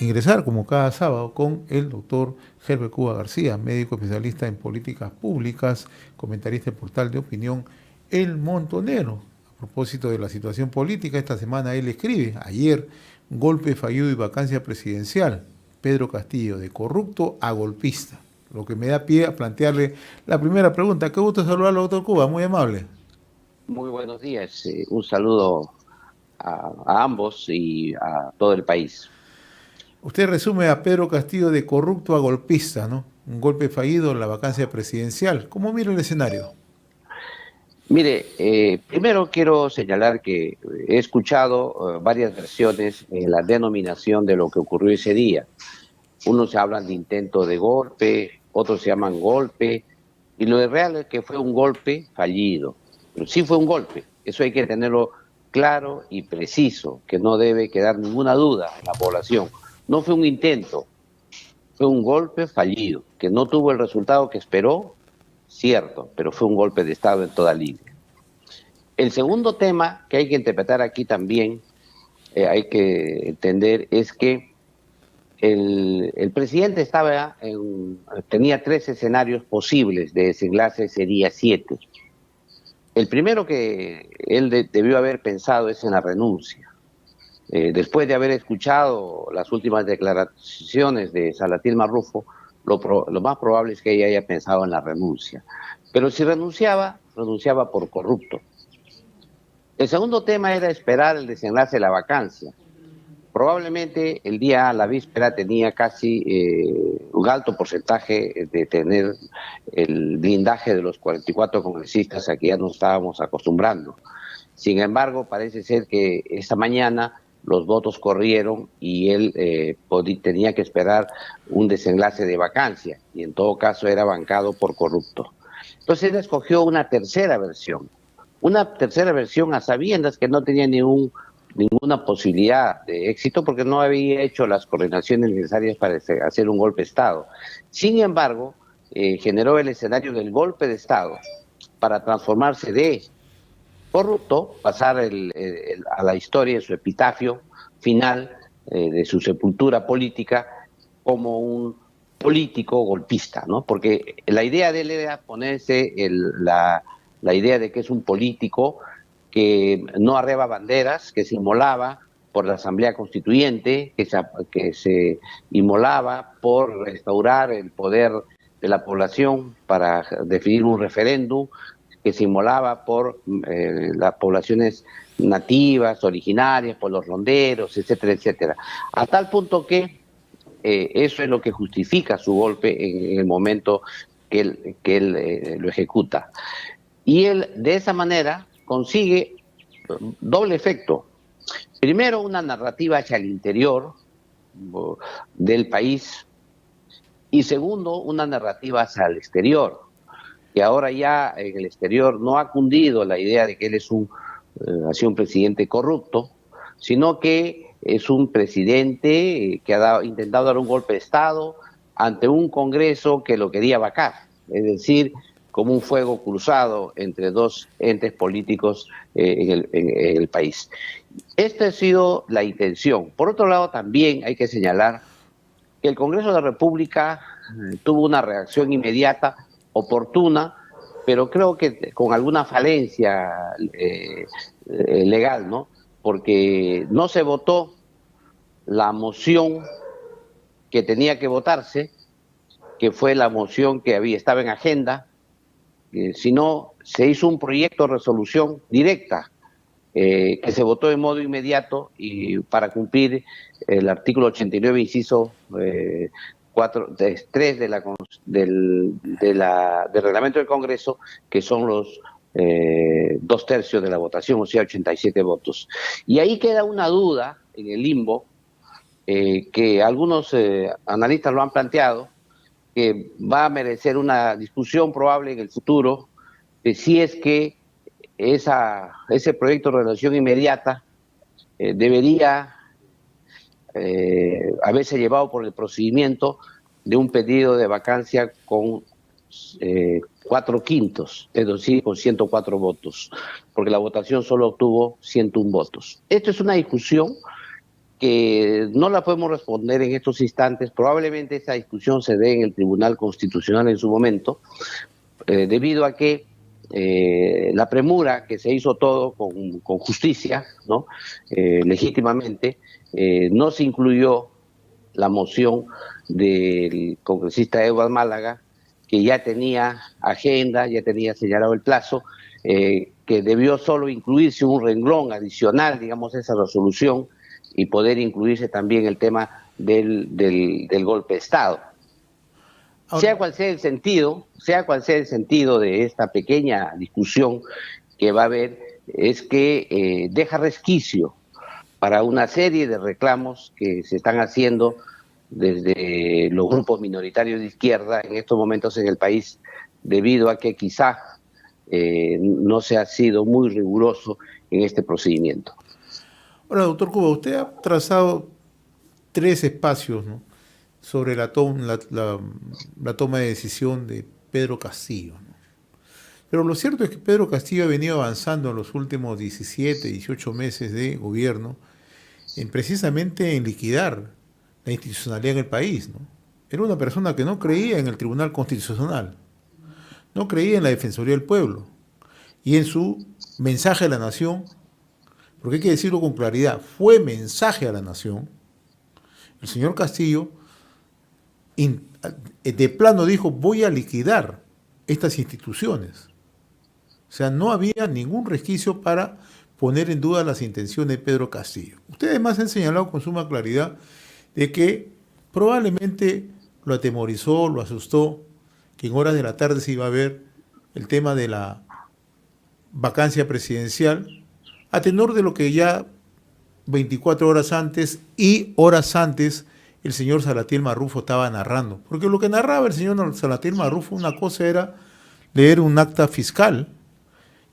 ingresar como cada sábado con el doctor Herbert Cuba García, médico especialista en políticas públicas, comentarista del portal de opinión El Montonero. A propósito de la situación política, esta semana él escribe, ayer, golpe fallido y vacancia presidencial. Pedro Castillo, de corrupto a golpista. Lo que me da pie a plantearle la primera pregunta. Qué gusto saludarlo, doctor Cuba, muy amable. Muy buenos días. Un saludo a ambos y a todo el país. Usted resume a Pedro Castillo de corrupto a golpista, ¿no? Un golpe fallido en la vacancia presidencial. ¿Cómo mira el escenario? Mire, primero quiero señalar que he escuchado varias versiones en la denominación de lo que ocurrió ese día. Unos se hablan de intento de golpe, otros se llaman golpe, y lo real es que fue un golpe fallido. Pero sí fue un golpe, eso hay que tenerlo claro y preciso, que no debe quedar ninguna duda en la población. No fue un intento, fue un golpe fallido, que no tuvo el resultado que esperó, cierto, pero fue un golpe de Estado en toda línea. El segundo tema que hay que interpretar aquí también, hay que entender, es que el presidente tenía tres escenarios posibles de desenlace, sería 7. El primero que él debió haber pensado es en la renuncia. Después de haber escuchado las últimas declaraciones de Salatín Marrufo, lo más probable es que ella haya pensado en la renuncia. Pero si renunciaba, renunciaba por corrupto. El segundo tema era esperar el desenlace de la vacancia. Probablemente el día, la víspera, tenía casi un alto porcentaje de tener el blindaje de los 44 congresistas a que ya nos estábamos acostumbrando. Sin embargo, parece ser que esta mañana los votos corrieron y él tenía que esperar un desenlace de vacancia y en todo caso era bancado por corrupto. Entonces él escogió una tercera versión a sabiendas que no tenía ninguna posibilidad de éxito porque no había hecho las coordinaciones necesarias para hacer un golpe de Estado. Sin embargo, generó el escenario del golpe de Estado para transformarse de corrupto, pasar a la historia en su epitafio final de su sepultura política como un político golpista, ¿no? Porque la idea de él era ponerse la idea de que es un político que no arreba banderas, que se inmolaba por la Asamblea Constituyente, que se inmolaba por restaurar el poder de la población para definir un referéndum, que se inmolaba por las poblaciones nativas, originarias, por los ronderos, etcétera, etcétera. A tal punto que eso es lo que justifica su golpe en el momento que él lo ejecuta. Y él de esa manera consigue doble efecto. Primero, una narrativa hacia el interior del país y segundo, una narrativa hacia el exterior. Que ahora ya en el exterior no ha cundido la idea de que él ha sido un presidente corrupto, sino que es un presidente que ha intentado dar un golpe de Estado ante un Congreso que lo quería vacar, es decir, como un fuego cruzado entre dos entes políticos en el país. Esta ha sido la intención. Por otro lado, también hay que señalar que el Congreso de la República tuvo una reacción inmediata, oportuna, pero creo que con alguna falencia legal, ¿no? Porque no se votó la moción que tenía que votarse, que fue la moción que estaba en agenda, sino se hizo un proyecto de resolución directa que se votó de modo inmediato y para cumplir el artículo 89, inciso 3 del reglamento del Congreso, que son los 2/3 de la votación, o sea, 87 votos. Y ahí queda una duda en el limbo, que algunos analistas lo han planteado, que va a merecer una discusión probable en el futuro, de si es que ese proyecto de relación inmediata debería haberse llevado por el procedimiento de un pedido de vacancia con 4/5, es decir, con 104 votos, porque la votación solo obtuvo 101 votos. Esto es una discusión que no la podemos responder en estos instantes. Probablemente esa discusión se dé en el Tribunal Constitucional en su momento, debido a que la premura que se hizo todo con justicia, ¿no? Legítimamente, no se incluyó la moción del congresista Edward Málaga, que ya tenía agenda, ya tenía señalado el plazo, que debió solo incluirse un renglón adicional, digamos, a esa resolución, y poder incluirse también el tema del golpe de Estado. Ahora, Sea cual sea el sentido de esta pequeña discusión que va a haber, es que deja resquicio para una serie de reclamos que se están haciendo desde los grupos minoritarios de izquierda en estos momentos en el país, debido a que quizá no se ha sido muy riguroso en este procedimiento. ahora, doctor Cuba, usted ha trazado tres espacios, ¿no?, sobre la toma de decisión de Pedro Castillo, ¿no? Pero lo cierto es que Pedro Castillo ha venido avanzando en los últimos 17, 18 meses de gobierno precisamente en liquidar la institucionalidad en el país, ¿no? Era una persona que no creía en el Tribunal Constitucional, no creía en la Defensoría del Pueblo y en su mensaje a la nación, porque hay que decirlo con claridad, fue mensaje a la nación. El señor Castillo de plano dijo: voy a liquidar estas instituciones. O sea, no había ningún resquicio para poner en duda las intenciones de Pedro Castillo. Ustedes además han señalado con suma claridad de que probablemente lo atemorizó, lo asustó, que en horas de la tarde se iba a ver el tema de la vacancia presidencial, a tenor de lo que ya 24 horas antes y horas antes el señor Salatiel Marrufo estaba narrando. Porque lo que narraba el señor Salatiel Marrufo, una cosa era leer un acta fiscal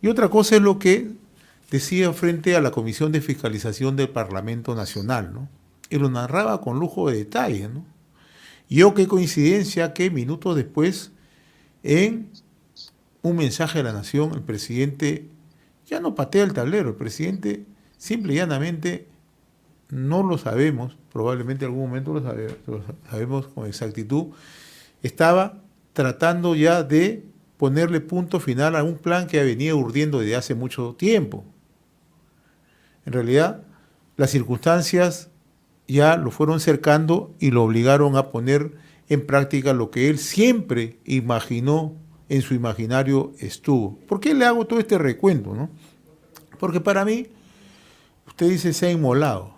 y otra cosa es lo que decía frente a la Comisión de Fiscalización del Parlamento Nacional, ¿no? Y lo narraba con lujo de detalle, ¿no? Y qué coincidencia que minutos después, en un mensaje a la nación, el presidente ya no patea el tablero, el presidente simple y llanamente, no lo sabemos, probablemente en algún momento lo sabemos con exactitud, estaba tratando ya de ponerle punto final a un plan que venía urdiendo desde hace mucho tiempo. En realidad, las circunstancias ya lo fueron cercando y lo obligaron a poner en práctica lo que él siempre imaginó, en su imaginario estuvo. ¿Por qué le hago todo este recuento, no? Porque para mí, usted dice, se ha inmolado.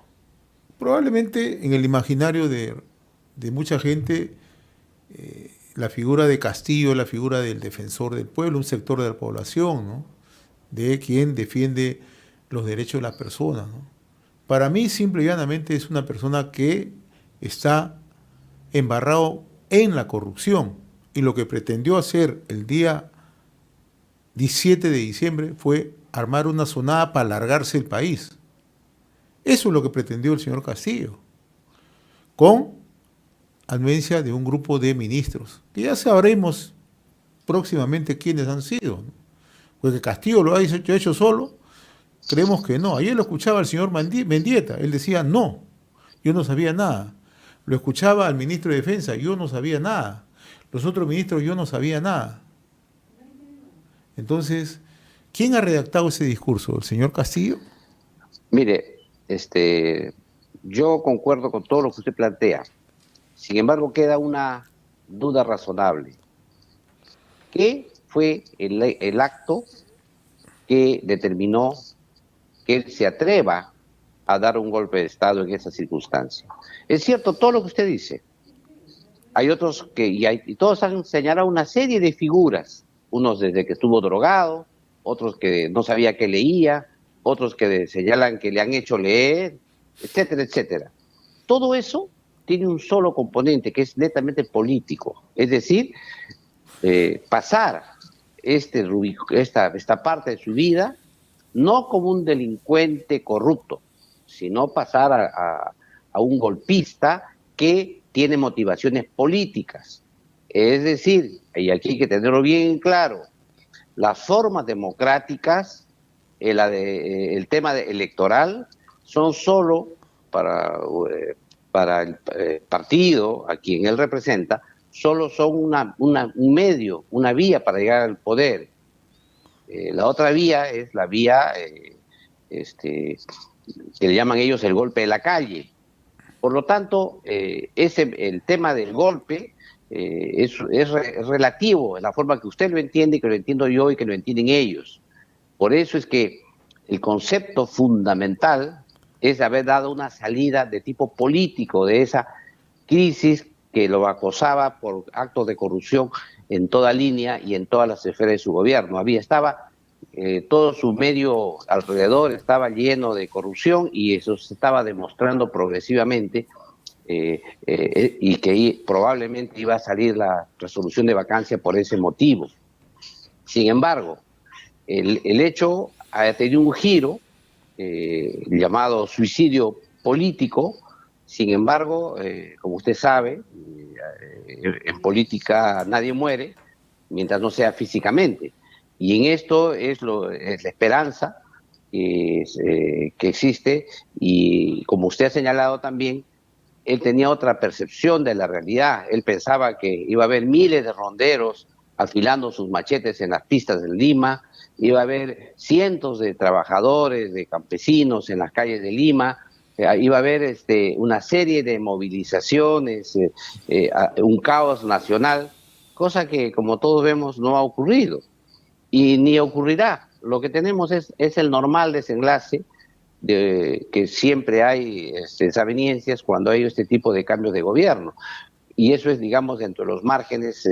Probablemente en el imaginario de mucha gente, la figura de Castillo, la figura del defensor del pueblo, un sector de la población, ¿no?, de quien defiende los derechos de las personas, ¿no? Para mí, simple y llanamente, es una persona que está embarrado en la corrupción, y lo que pretendió hacer el día 17 de diciembre fue armar una sonada para largarse el país. Eso es lo que pretendió el señor Castillo, con anuencia de un grupo de ministros, que ya sabremos próximamente quiénes han sido, ¿no? Porque Castillo lo ha hecho solo, creemos que no. Ayer lo escuchaba el señor Mendieta, él decía: no, yo no sabía nada. Lo escuchaba al ministro de Defensa: yo no sabía nada. Los otros ministros: yo no sabía nada. Entonces, ¿quién ha redactado ese discurso? ¿El señor Castillo? Mire, yo concuerdo con todo lo que usted plantea. Sin embargo, queda una duda razonable. ¿Qué fue el acto que determinó que él se atreva a dar un golpe de Estado en esa circunstancia? Es cierto todo lo que usted dice. Hay otros y todos han señalado una serie de figuras, unos desde que estuvo drogado, otros que no sabía qué leía, otros que señalan que le han hecho leer, etcétera, etcétera. Todo eso tiene un solo componente, que es netamente político, es decir, pasar esta parte de su vida no como un delincuente corrupto, sino pasar a un golpista que tiene motivaciones políticas. Es decir, y aquí hay que tenerlo bien claro, las formas democráticas, el tema electoral, son solo para el partido a quien él representa, solo son un medio, una vía para llegar al poder. La otra vía es la vía que le llaman ellos el golpe de la calle. Por lo tanto, el tema del golpe es relativo, en la forma que usted lo entiende, que lo entiendo yo y que lo entienden ellos. Por eso es que el concepto fundamental es haber dado una salida de tipo político de esa crisis que lo acosaba por actos de corrupción en toda línea y en todas las esferas de su gobierno. Todo su medio alrededor estaba lleno de corrupción y eso se estaba demostrando progresivamente y que probablemente iba a salir la resolución de vacancia por ese motivo. Sin embargo, el hecho ha tenido un giro llamado suicidio político. Sin embargo, como usted sabe, en política nadie muere mientras no sea físicamente. Y en esto es la esperanza que existe, y como usted ha señalado también, él tenía otra percepción de la realidad. Él pensaba que iba a haber miles de ronderos afilando sus machetes en las pistas de Lima, iba a haber cientos de trabajadores, de campesinos en las calles de Lima, iba a haber una serie de movilizaciones, un caos nacional, cosa que, como todos vemos, no ha ocurrido y ni ocurrirá. Lo que tenemos es el normal desenlace de que siempre hay desavenencias cuando hay este tipo de cambios de gobierno. Y eso es, digamos, dentro de los márgenes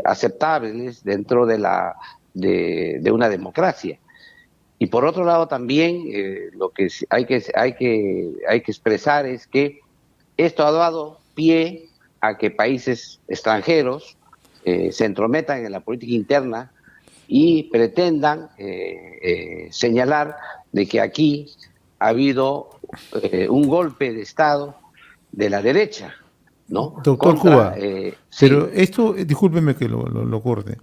aceptables dentro de una democracia. Y por otro lado también lo que hay que expresar es que esto ha dado pie a que países extranjeros se entrometan en la política interna y pretendan señalar de que aquí ha habido un golpe de Estado de la derecha, ¿no? Doctor Cuba, sí. Pero esto, discúlpeme que lo corte,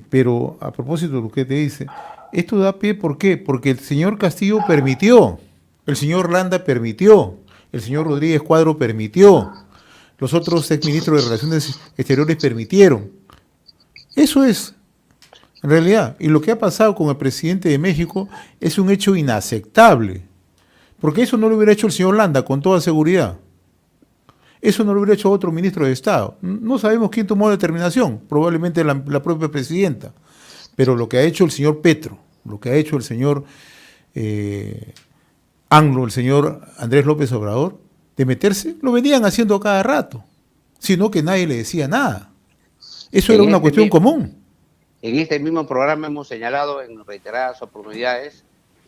pero a propósito de lo que te dice, esto da pie, ¿por qué? Porque el señor Castillo permitió, el señor Landa permitió, el señor Rodríguez Cuadro permitió, los otros exministros de Relaciones Exteriores permitieron. Eso es, en realidad, y lo que ha pasado con el presidente de México es un hecho inaceptable, porque eso no lo hubiera hecho el señor Landa, con toda seguridad. Eso no lo hubiera hecho otro ministro de Estado. No sabemos quién tomó la determinación, probablemente la propia presidenta. Pero lo que ha hecho el señor Petro, lo que ha hecho el señor AMLO, el señor Andrés López Obrador, de meterse, lo venían haciendo a cada rato, sino que nadie le decía nada. Eso era una cuestión común. En este mismo programa hemos señalado en reiteradas oportunidades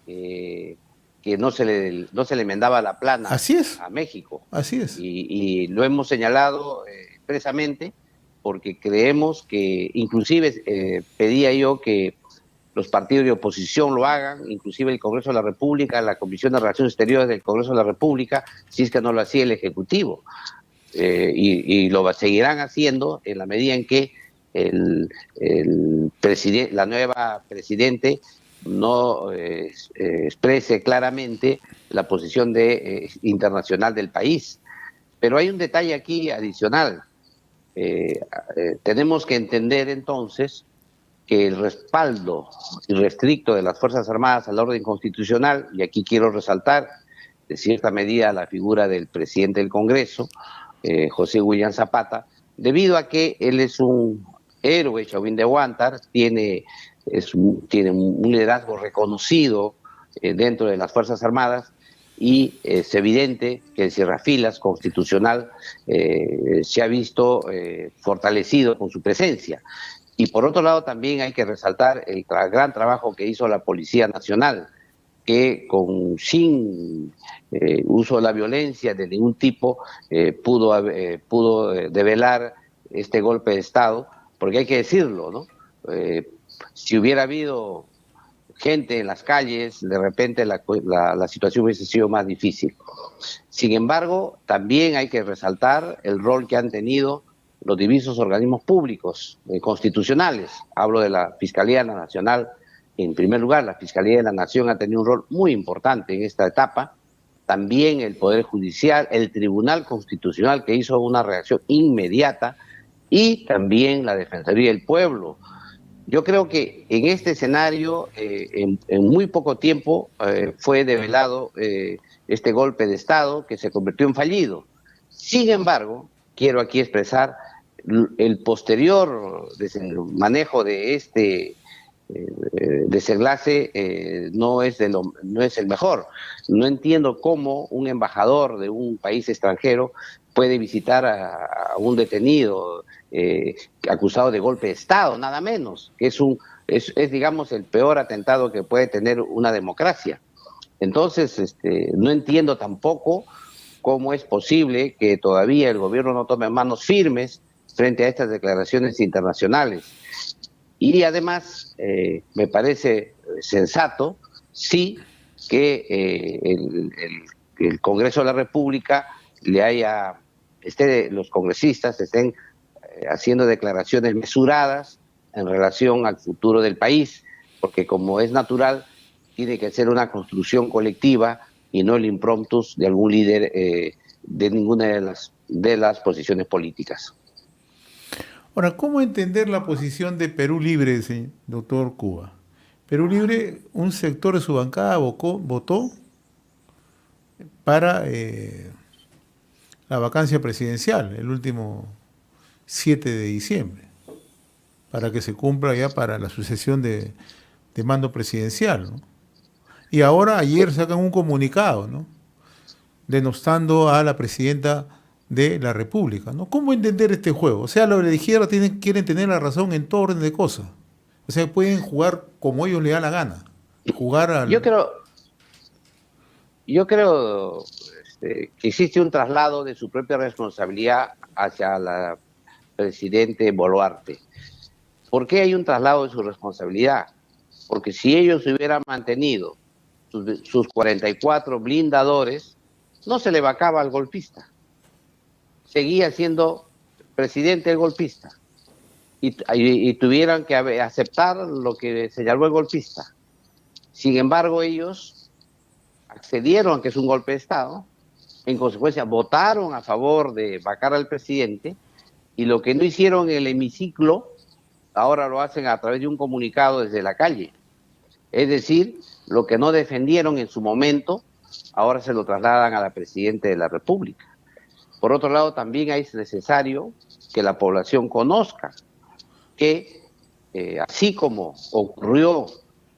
que no se le enmendaba la plana a México. Así es. Y lo hemos señalado expresamente porque creemos que, inclusive pedía yo que los partidos de oposición lo hagan, inclusive el Congreso de la República, la Comisión de Relaciones Exteriores del Congreso de la República, si es que no lo hacía el Ejecutivo. Y lo seguirán haciendo en la medida en que la nueva presidente no exprese claramente la posición internacional del país. Pero hay un detalle aquí adicional. Tenemos que entender entonces que el respaldo irrestricto de las Fuerzas Armadas al orden constitucional, y aquí quiero resaltar de cierta medida la figura del presidente del Congreso, José William Zapata, debido a que él es un héroe, Chauvin de Huántar, tiene un liderazgo reconocido dentro de las Fuerzas Armadas, y es evidente que el cierrafilas constitucional se ha visto fortalecido con su presencia. Y por otro lado también hay que resaltar el gran trabajo que hizo la Policía Nacional, que sin uso de la violencia de ningún tipo pudo develar este golpe de Estado, porque hay que decirlo, ¿no? Si hubiera habido gente en las calles, de repente la situación hubiese sido más difícil. Sin embargo, también hay que resaltar el rol que han tenido los diversos organismos públicos constitucionales. Hablo de la Fiscalía Nacional, en primer lugar. La Fiscalía de la Nación ha tenido un rol muy importante en esta etapa, también el Poder Judicial, el Tribunal Constitucional, que hizo una reacción inmediata, y también la Defensoría del Pueblo. Yo creo que en este escenario, en muy poco tiempo, fue develado este golpe de Estado que se convirtió en fallido. Sin embargo, quiero aquí expresar el posterior manejo de este desenlace no es el mejor. No entiendo cómo un embajador de un país extranjero puede visitar a un detenido acusado de golpe de Estado, nada menos, que es digamos el peor atentado que puede tener una democracia. Entonces, no entiendo tampoco cómo es posible que todavía el gobierno no tome manos firmes frente a estas declaraciones internacionales. Y además, me parece sensato, sí, que el Congreso de la República los congresistas estén haciendo declaraciones mesuradas en relación al futuro del país, porque como es natural, tiene que ser una construcción colectiva y no el impromptus de algún líder de ninguna de las posiciones políticas. Ahora, ¿cómo entender la posición de Perú Libre, doctor Cuba? Perú Libre, un sector de su bancada votó para la vacancia presidencial el último 7 de diciembre, para que se cumpla ya para la sucesión de mando presidencial, ¿no? Y ahora, ayer sacan un comunicado, ¿no?, denostando a la presidenta de la República, ¿no? ¿Cómo entender este juego? O sea, los de la izquierda quieren tener la razón en todo orden de cosas. O sea, pueden jugar como ellos les da la gana. Yo creo que existe un traslado de su propia responsabilidad hacia la presidente Boluarte. ¿Por qué hay un traslado de su responsabilidad? Porque si ellos hubieran mantenido sus 44 blindadores, no se le vacaba al golpista. Seguía siendo presidente el golpista. Y tuvieran que aceptar lo que señaló el golpista. Sin embargo, ellos accedieron a que es un golpe de Estado, en consecuencia votaron a favor de vacar al presidente, y lo que no hicieron en el hemiciclo, ahora lo hacen a través de un comunicado desde la calle. Es decir, lo que no defendieron en su momento, ahora se lo trasladan a la presidenta de la República. Por otro lado, también es necesario que la población conozca que, así como ocurrió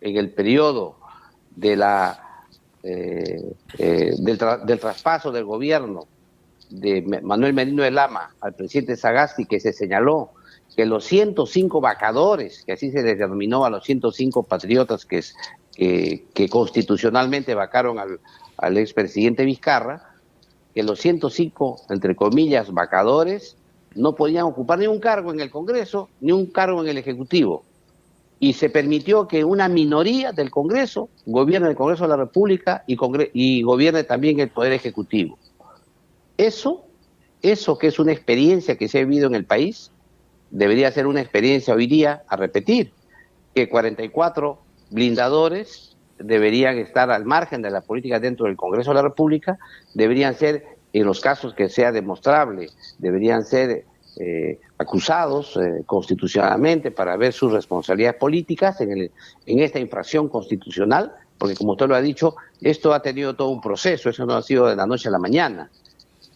en el periodo de del traspaso del gobierno de Manuel Merino de Lama al presidente Sagasti, que se señaló que los 105 vacadores, que así se les denominó a los 105 patriotas que constitucionalmente vacaron al expresidente Vizcarra, que los 105, entre comillas, vacadores, no podían ocupar ni un cargo en el Congreso, ni un cargo en el Ejecutivo. Y se permitió que una minoría del Congreso gobierne el Congreso de la República y gobierne también el Poder Ejecutivo. Eso que es una experiencia que se ha vivido en el país, debería ser una experiencia hoy día a repetir, que 44 blindadores deberían estar al margen de la política dentro del Congreso de la República, deberían ser, en los casos que sea demostrable, deberían ser acusados constitucionalmente para ver sus responsabilidades políticas en esta infracción constitucional, porque como usted lo ha dicho, esto ha tenido todo un proceso, eso no ha sido de la noche a la mañana.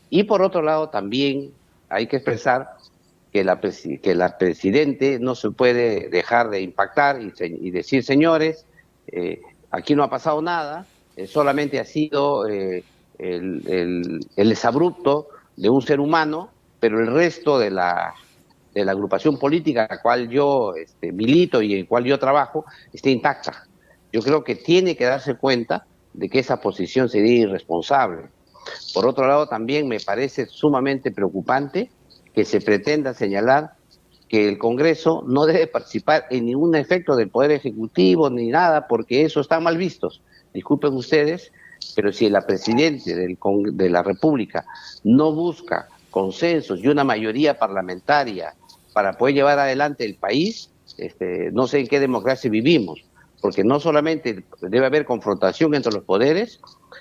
Y por otro lado también hay que expresar que la presidente no se puede dejar de impactar y decir, señores, aquí no ha pasado nada, solamente ha sido el exabrupto de un ser humano, pero el resto de la agrupación política a la cual yo milito y en la cual yo trabajo está intacta. Yo creo que tiene que darse cuenta de que esa posición sería irresponsable. Por otro lado, también me parece sumamente preocupante que se pretenda señalar que el Congreso no debe participar en ningún efecto del Poder Ejecutivo ni nada, porque eso está mal vistos. Disculpen ustedes, pero si la presidenta de la República no busca consensos y una mayoría parlamentaria para poder llevar adelante el país, no sé en qué democracia vivimos, porque no solamente debe haber confrontación entre los poderes,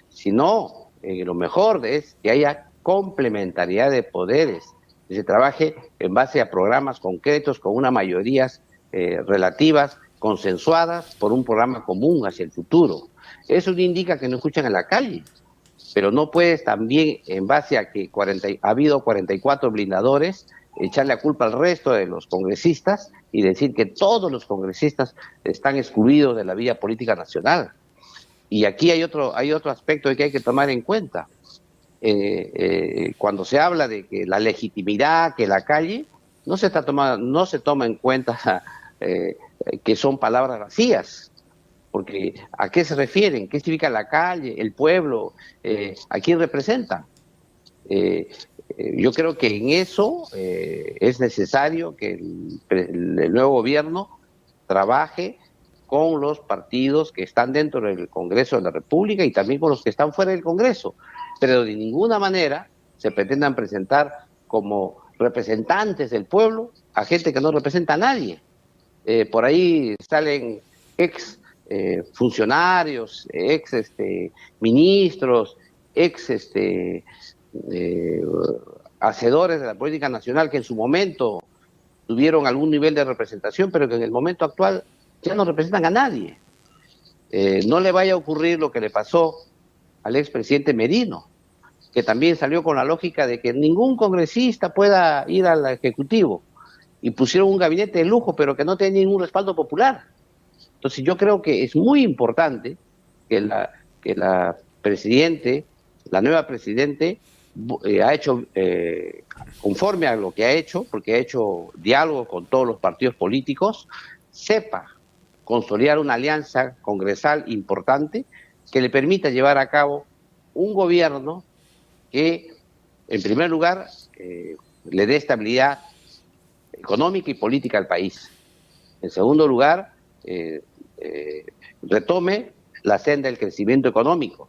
sino lo mejor es que haya complementariedad de poderes, que se trabaje en base a programas concretos con unas mayorías relativas, consensuadas por un programa común hacia el futuro. Eso no indica que no escuchan en la calle, pero no puedes también, en base a que ha habido 44 blindadores, echarle la culpa al resto de los congresistas y decir que todos los congresistas están excluidos de la vida política nacional. Y aquí hay otro aspecto que hay que tomar en cuenta. Cuando se habla de que la legitimidad, que la calle, no se toma en cuenta que son palabras vacías, porque ¿a qué se refieren? ¿Qué significa la calle, el pueblo? ¿A quién representan? Yo creo que en eso es necesario que el nuevo gobierno trabaje con los partidos que están dentro del Congreso de la República y también con los que están fuera del Congreso, pero de ninguna manera se pretendan presentar como representantes del pueblo a gente que no representa a nadie. Por ahí salen ex funcionarios, ex ministros, ex hacedores de la política nacional que en su momento tuvieron algún nivel de representación, pero que en el momento actual ya no representan a nadie. No le vaya a ocurrir lo que le pasó al expresidente Merino, que también salió con la lógica de que ningún congresista pueda ir al Ejecutivo, y pusieron un gabinete de lujo, pero que no tenía ningún respaldo popular. Entonces yo creo que es muy importante que la nueva presidente ha hecho, conforme a lo que ha hecho, porque ha hecho diálogo con todos los partidos políticos, sepa consolidar una alianza congresal importante que le permita llevar a cabo un gobierno que, en primer lugar, le dé estabilidad económica y política al país. En segundo lugar, retome la senda del crecimiento económico.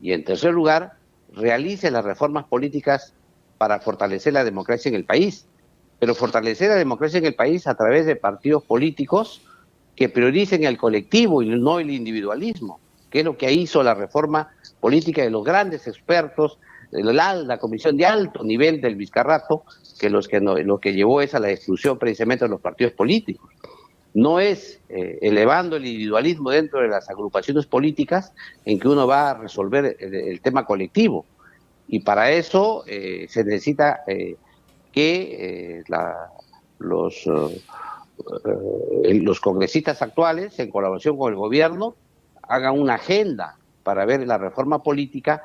Y en tercer lugar, realice las reformas políticas para fortalecer la democracia en el país. Pero fortalecer la democracia en el país a través de partidos políticos que prioricen el colectivo y no el individualismo, que es lo que hizo la reforma política de los grandes expertos, de la comisión de alto nivel del Vizcarrato, lo que llevó es a la exclusión precisamente de los partidos políticos. No es elevando el individualismo dentro de las agrupaciones políticas en que uno va a resolver el tema colectivo. Y para eso se necesita que los congresistas actuales, en colaboración con el gobierno, hagan una agenda para ver la reforma política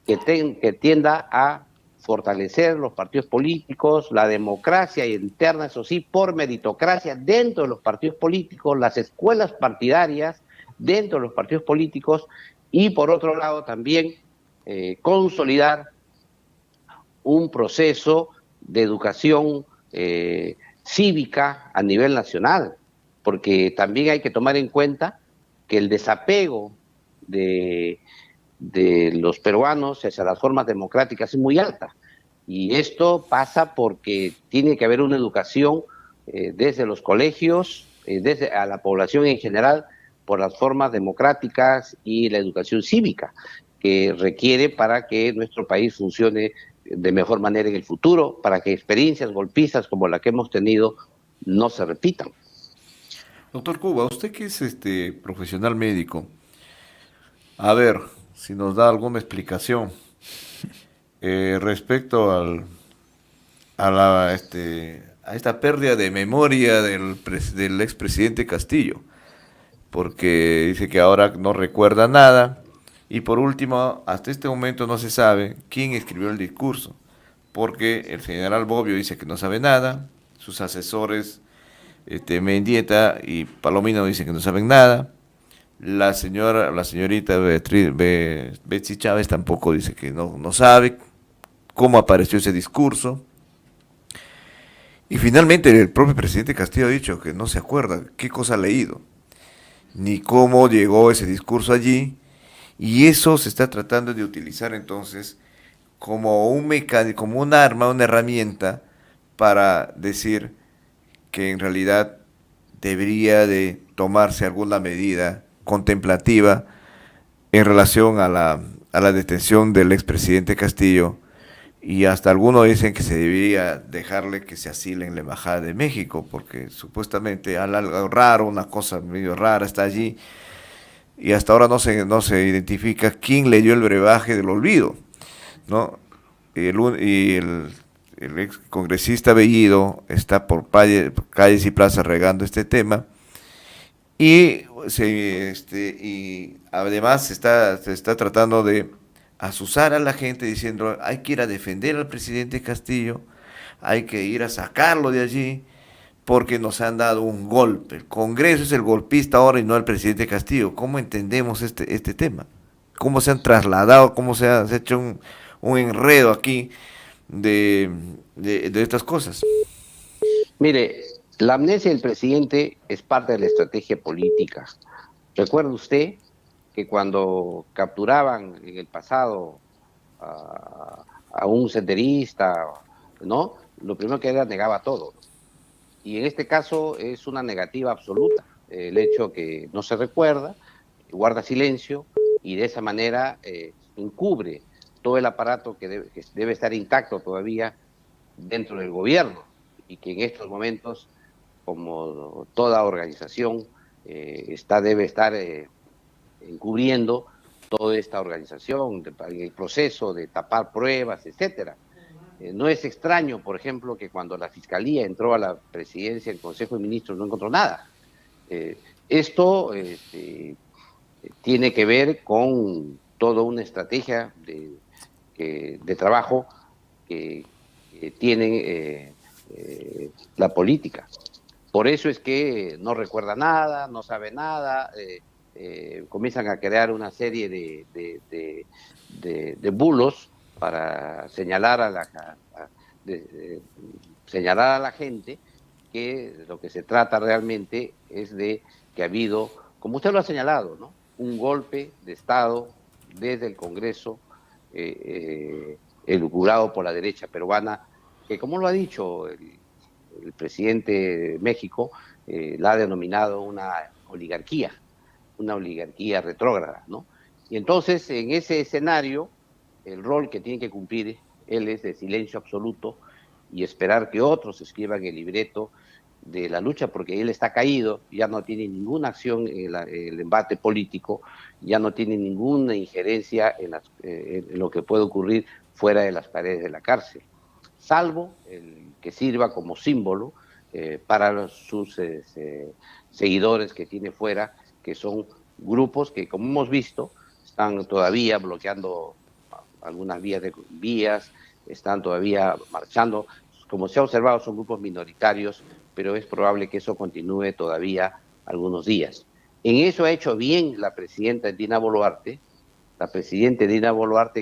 que tienda a fortalecer los partidos políticos, la democracia interna, eso sí, por meritocracia dentro de los partidos políticos, las escuelas partidarias dentro de los partidos políticos y, por otro lado, también consolidar un proceso de educación cívica a nivel nacional, porque también hay que tomar en cuenta que el desapego de los peruanos hacia las formas democráticas es muy alta, y esto pasa porque tiene que haber una educación desde los colegios, desde a la población en general, por las formas democráticas y la educación cívica que requiere para que nuestro país funcione de mejor manera en el futuro, para que experiencias golpistas como la que hemos tenido no se repitan. Doctor Cuba, usted que es profesional médico, a ver si nos da alguna explicación respecto a esta pérdida de memoria del expresidente Castillo, porque dice que ahora no recuerda nada. Y por último, hasta este momento no se sabe quién escribió el discurso, porque el general Bobbio dice que no sabe nada, sus asesores Mendieta y Palomino dicen que no saben nada, la señorita Betsy Chávez tampoco dice que no sabe cómo apareció ese discurso. Y finalmente el propio presidente Castillo ha dicho que no se acuerda qué cosa ha leído, ni cómo llegó ese discurso allí. Y eso se está tratando de utilizar entonces como como un arma, una herramienta para decir que en realidad debería de tomarse alguna medida contemplativa en relación a a la detención del expresidente Castillo, y hasta algunos dicen que se debería dejarle que se asile en la Embajada de México, porque supuestamente algo raro, una cosa medio rara está allí, y hasta ahora no se identifica quién le dio el brebaje del olvido, ¿no? El ex congresista Bellido está por calles y plazas regando este tema, y además se está tratando de asusar a la gente diciendo hay que ir a defender al presidente Castillo, hay que ir a sacarlo de allí porque nos han dado un golpe. El Congreso es el golpista ahora y no el presidente Castillo. ¿Cómo entendemos este tema? ¿Cómo se han trasladado? ¿Cómo se ha hecho un enredo aquí de estas cosas? Mire, la amnesia del presidente es parte de la estrategia política. ¿Recuerda usted que cuando capturaban en el pasado a un senderista, ¿no? Lo primero que era negaba todo. Y en este caso es una negativa absoluta. El hecho que no se recuerda, guarda silencio y de esa manera encubre todo el aparato que debe estar intacto todavía dentro del gobierno y que en estos momentos, como toda organización, debe estar encubriendo toda esta organización en el proceso de tapar pruebas, etcétera. No es extraño, por ejemplo, que cuando la Fiscalía entró a la presidencia del Consejo de Ministros no encontró nada. Esto tiene que ver con toda una estrategia de trabajo que tiene la política. Por eso es que no recuerda nada, no sabe nada, comienzan a crear una serie de bulos para señalar a la gente que lo que se trata realmente es de que ha habido, como usted lo ha señalado, ¿no?, un golpe de Estado desde el Congreso, elucubrado por la derecha peruana, que como lo ha dicho el presidente de México, la ha denominado una oligarquía retrógrada, ¿no? Y entonces, en ese escenario, el rol que tiene que cumplir él es de silencio absoluto y esperar que otros escriban el libreto de la lucha, porque él está caído, ya no tiene ninguna acción en el embate político, ya no tiene ninguna injerencia en lo que puede ocurrir fuera de las paredes de la cárcel, salvo el que sirva como símbolo para sus seguidores que tiene fuera, que son grupos que, como hemos visto, están todavía bloqueando algunas vías, están todavía marchando. Como se ha observado, son grupos minoritarios, pero es probable que eso continúe todavía algunos días. En eso ha hecho bien la presidenta Dina Boluarte,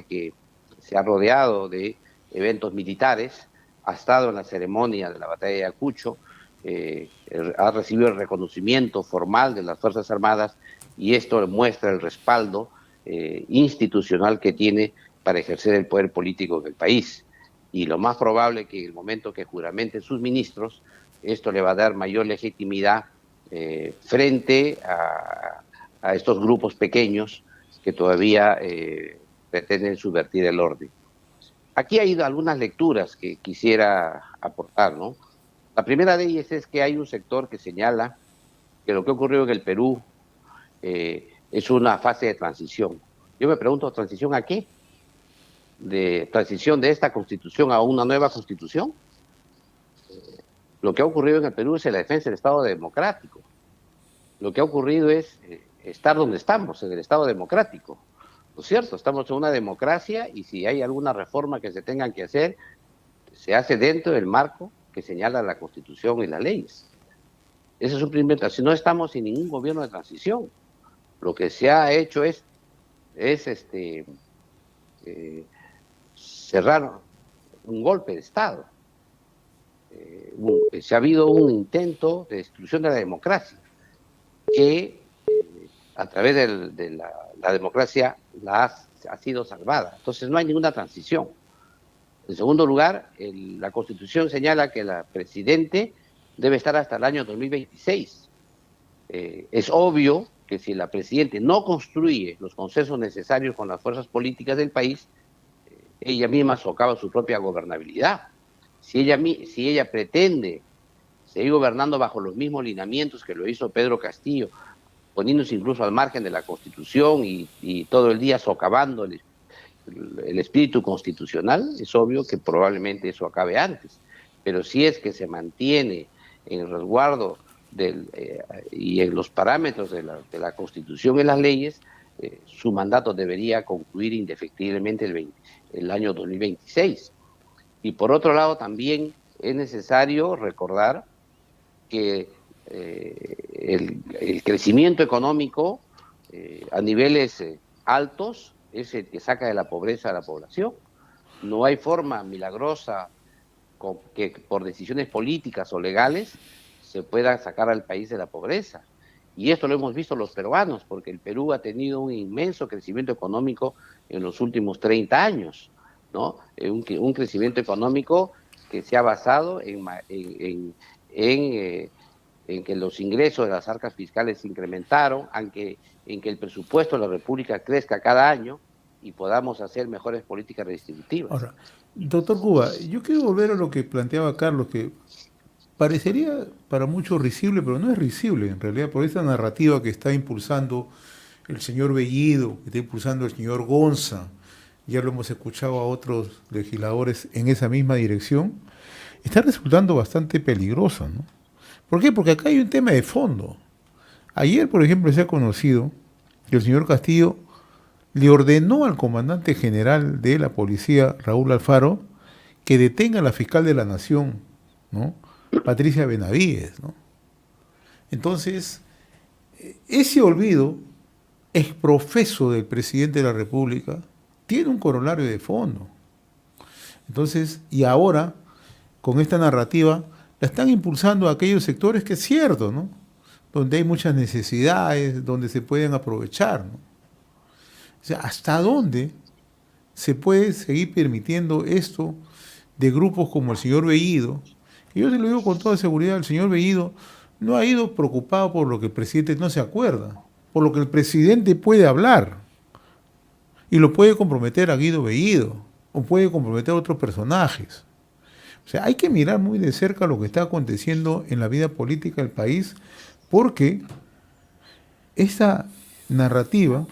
que se ha rodeado de eventos militares, ha estado en la ceremonia de la batalla de Ayacucho, ha recibido el reconocimiento formal de las Fuerzas Armadas y esto muestra el respaldo institucional que tiene para ejercer el poder político en el país. Y lo más probable que en el momento que juramenten sus ministros, esto le va a dar mayor legitimidad frente a estos grupos pequeños que todavía pretenden subvertir el orden. Aquí hay algunas lecturas que quisiera aportar, ¿no? La primera de ellas es que hay un sector que señala que lo que ocurrió en el Perú es una fase de transición. Yo me pregunto, ¿transición a qué? ¿De transición de esta constitución a una nueva constitución? Lo que ha ocurrido en el Perú es la defensa del Estado democrático. Lo que ha ocurrido es estar donde estamos, en el Estado democrático. ¿No es cierto? Estamos en una democracia y si hay alguna reforma que se tengan que hacer, se hace dentro del marco que señala la Constitución y las leyes. Ese es un primer. Si no estamos en ningún gobierno de transición, lo que se ha hecho es cerrar un golpe de Estado. Se ha habido un intento de destrucción de la democracia, que a través de la democracia ha sido salvada. Entonces no hay ninguna transición. En segundo lugar, la Constitución señala que el presidente debe estar hasta el año 2026. Es obvio que si la Presidenta no construye los consensos necesarios con las fuerzas políticas del país, ella misma socava su propia gobernabilidad. Si ella pretende seguir gobernando bajo los mismos lineamientos que lo hizo Pedro Castillo, poniéndose incluso al margen de la Constitución y todo el día socavando el espíritu constitucional, es obvio que probablemente eso acabe antes. Pero si es que se mantiene en el resguardo y en los parámetros de la Constitución y las leyes, su mandato debería concluir indefectiblemente el año 2026. Y por otro lado también es necesario recordar que el crecimiento económico a niveles altos es el que saca de la pobreza a la población. No hay forma milagrosa que por decisiones políticas o legales se pueda sacar al país de la pobreza. Y esto lo hemos visto los peruanos, porque el Perú ha tenido un inmenso crecimiento económico en los últimos 30 años, ¿no? Un crecimiento económico que se ha basado en que los ingresos de las arcas fiscales se incrementaron, en que el presupuesto de la República crezca cada año y podamos hacer mejores políticas redistributivas. Ahora, doctor Cuba, yo quiero volver a lo que planteaba Carlos, que parecería para muchos risible, pero no es risible en realidad, por esta narrativa que está impulsando el señor Bellido, que está impulsando el señor Gonza, ya lo hemos escuchado a otros legisladores en esa misma dirección, está resultando bastante peligrosa, ¿no? ¿Por qué? Porque acá hay un tema de fondo. Ayer, por ejemplo, se ha conocido que el señor Castillo le ordenó al comandante general de la policía, Raúl Alfaro, que detenga a la fiscal de la Nación, ¿no? Patricia Benavides, ¿no? Entonces, ese olvido exprofeso del presidente de la República tiene un corolario de fondo. Entonces, y ahora, con esta narrativa, la están impulsando a aquellos sectores que es cierto, ¿no? Donde hay muchas necesidades, donde se pueden aprovechar, ¿no? O sea, ¿hasta dónde se puede seguir permitiendo esto de grupos como el señor Bellido? Y yo se lo digo con toda seguridad, el señor Bellido no ha ido preocupado por lo que el presidente no se acuerda, por lo que el presidente puede hablar y lo puede comprometer a Guido Bellido o puede comprometer a otros personajes. O sea, hay que mirar muy de cerca lo que está aconteciendo en la vida política del país, porque esa narrativa,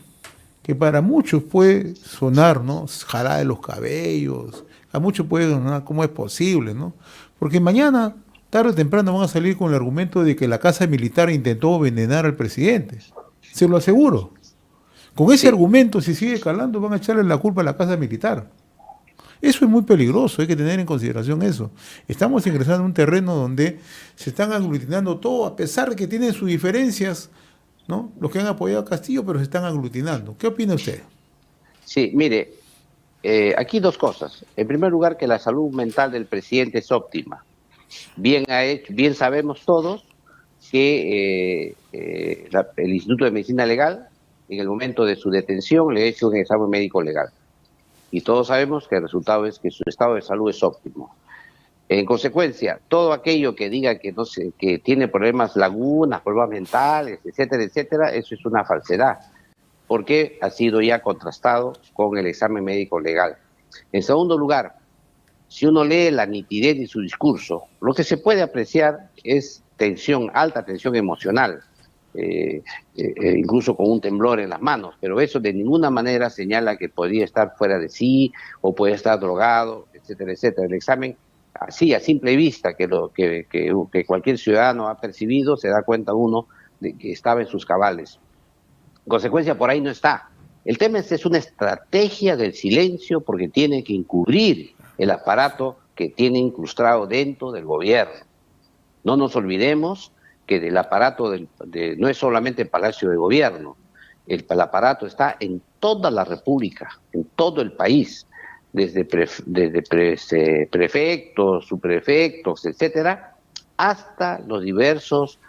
que para muchos puede sonar, ¿no?, jalada de los cabellos, a muchos puede sonar cómo es posible, ¿no? Porque mañana, tarde o temprano, van a salir con el argumento de que la casa militar intentó envenenar al presidente. Se lo aseguro. Con ese argumento, si sigue calando, van a echarle la culpa a la casa militar. Eso es muy peligroso, hay que tener en consideración eso. Estamos ingresando en un terreno donde se están aglutinando todo, a pesar de que tienen sus diferencias, ¿no?, los que han apoyado a Castillo, pero se están aglutinando. ¿Qué opina usted? Sí, mire, aquí dos cosas. En primer lugar, que la salud mental del presidente es óptima. Bien sabemos todos que el Instituto de Medicina Legal, en el momento de su detención, le ha hecho un examen médico legal. Y todos sabemos que el resultado es que su estado de salud es óptimo. En consecuencia, todo aquello que diga que que tiene problemas, lagunas, problemas mentales, etcétera, etcétera, eso es una falsedad, porque ha sido ya contrastado con el examen médico legal. En segundo lugar, si uno lee la nitidez de su discurso, lo que se puede apreciar es tensión, alta tensión emocional, incluso con un temblor en las manos, pero eso de ninguna manera señala que podría estar fuera de sí o puede estar drogado, etcétera, etcétera. El examen, así a simple vista, que cualquier ciudadano ha percibido, se da cuenta uno de que estaba en sus cabales. En consecuencia, por ahí no está. El tema es una estrategia del silencio, porque tiene que encubrir el aparato que tiene incrustado dentro del gobierno. No nos olvidemos que el aparato no es solamente el Palacio de Gobierno, el aparato está en toda la República, en todo el país, desde prefectos, subprefectos, etcétera, hasta los diversos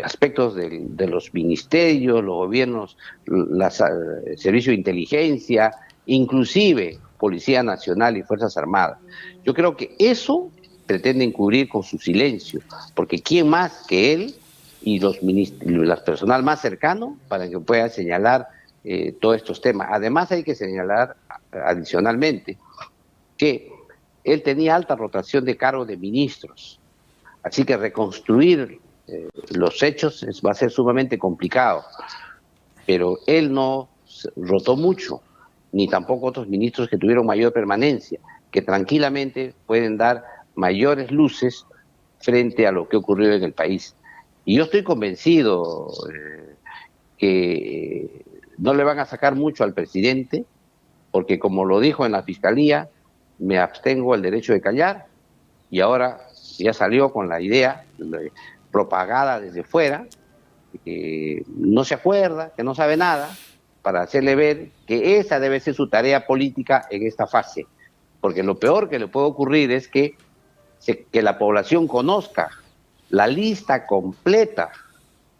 aspectos de los ministerios, los gobiernos, servicio de inteligencia, inclusive Policía Nacional y Fuerzas Armadas. Yo creo que eso pretenden cubrir con su silencio, porque ¿quién más que él y las personal más cercano para que puedan señalar todos estos temas. Además hay que señalar adicionalmente que él tenía alta rotación de cargos de ministros, así que reconstruir los hechos va a ser sumamente complicado, pero él no rotó mucho, ni tampoco otros ministros que tuvieron mayor permanencia, que tranquilamente pueden dar mayores luces frente a lo que ocurrió en el país. Y yo estoy convencido que no le van a sacar mucho al presidente, porque como lo dijo en la Fiscalía, me abstengo el derecho de callar, y ahora ya salió con la idea propagada desde fuera, que no se acuerda, que no sabe nada, para hacerle ver que esa debe ser su tarea política en esta fase. Porque lo peor que le puede ocurrir es que la población conozca la lista completa,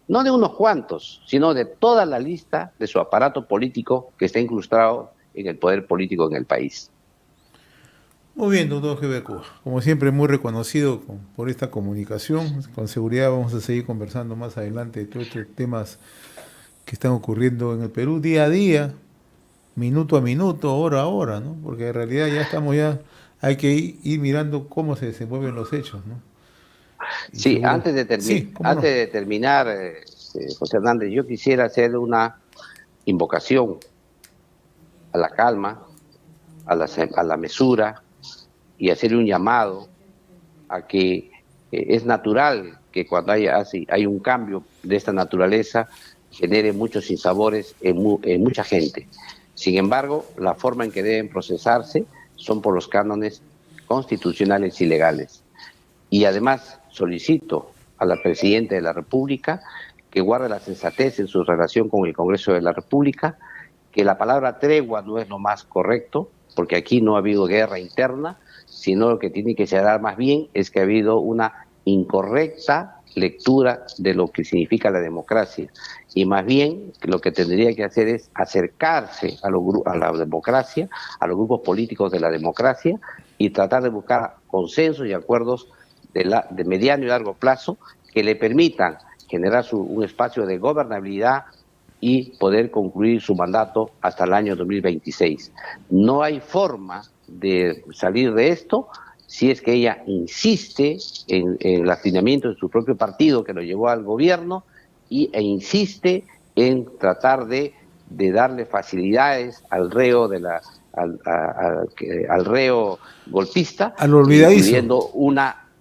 no de unos cuantos, sino de toda la lista de su aparato político que está incrustado en el poder político en el país. Muy bien, doctor Gerber Cuba. Como siempre, muy reconocido por esta comunicación. Con seguridad vamos a seguir conversando más adelante de todos estos temas que están ocurriendo en el Perú día a día, minuto a minuto, hora a hora, ¿no? Porque en realidad hay que ir mirando cómo se desenvuelven los hechos, ¿no? Y Sí, seguro, antes de terminar, José Hernández, yo quisiera hacer una invocación a la calma, a la mesura, y hacer un llamado a que es natural que cuando hay un cambio de esta naturaleza genere muchos sinsabores en mucha gente. Sin embargo, la forma en que deben procesarse son por los cánones constitucionales y legales. Y además solicito a la Presidenta de la República que guarde la sensatez en su relación con el Congreso de la República, que la palabra tregua no es lo más correcto, porque aquí no ha habido guerra interna, sino lo que tiene que señalar más bien es que ha habido una incorrecta lectura de lo que significa la democracia. Y más bien lo que tendría que hacer es acercarse a la democracia, a los grupos políticos de la democracia, y tratar de buscar consensos y acuerdos de mediano y largo plazo que le permitan generar un espacio de gobernabilidad y poder concluir su mandato hasta el año 2026. No hay forma de salir de esto si es que ella insiste en el afinamiento de su propio partido que lo llevó al gobierno e insiste en tratar de darle facilidades al reo al reo golpista, al olvidadizo,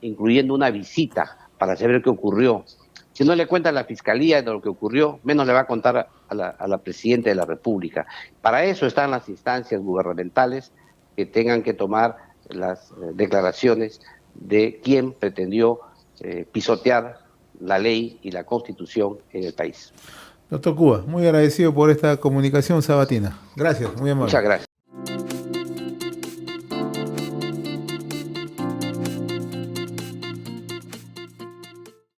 incluyendo una visita para saber qué ocurrió. Si no le cuenta a la Fiscalía de lo que ocurrió, menos le va a contar a la Presidenta de la República. Para eso están las instancias gubernamentales que tengan que tomar las declaraciones de quien pretendió pisotear la ley y la Constitución en el país. doctor Cuba, muy agradecido por esta comunicación sabatina. Gracias, muy amable. Muchas gracias.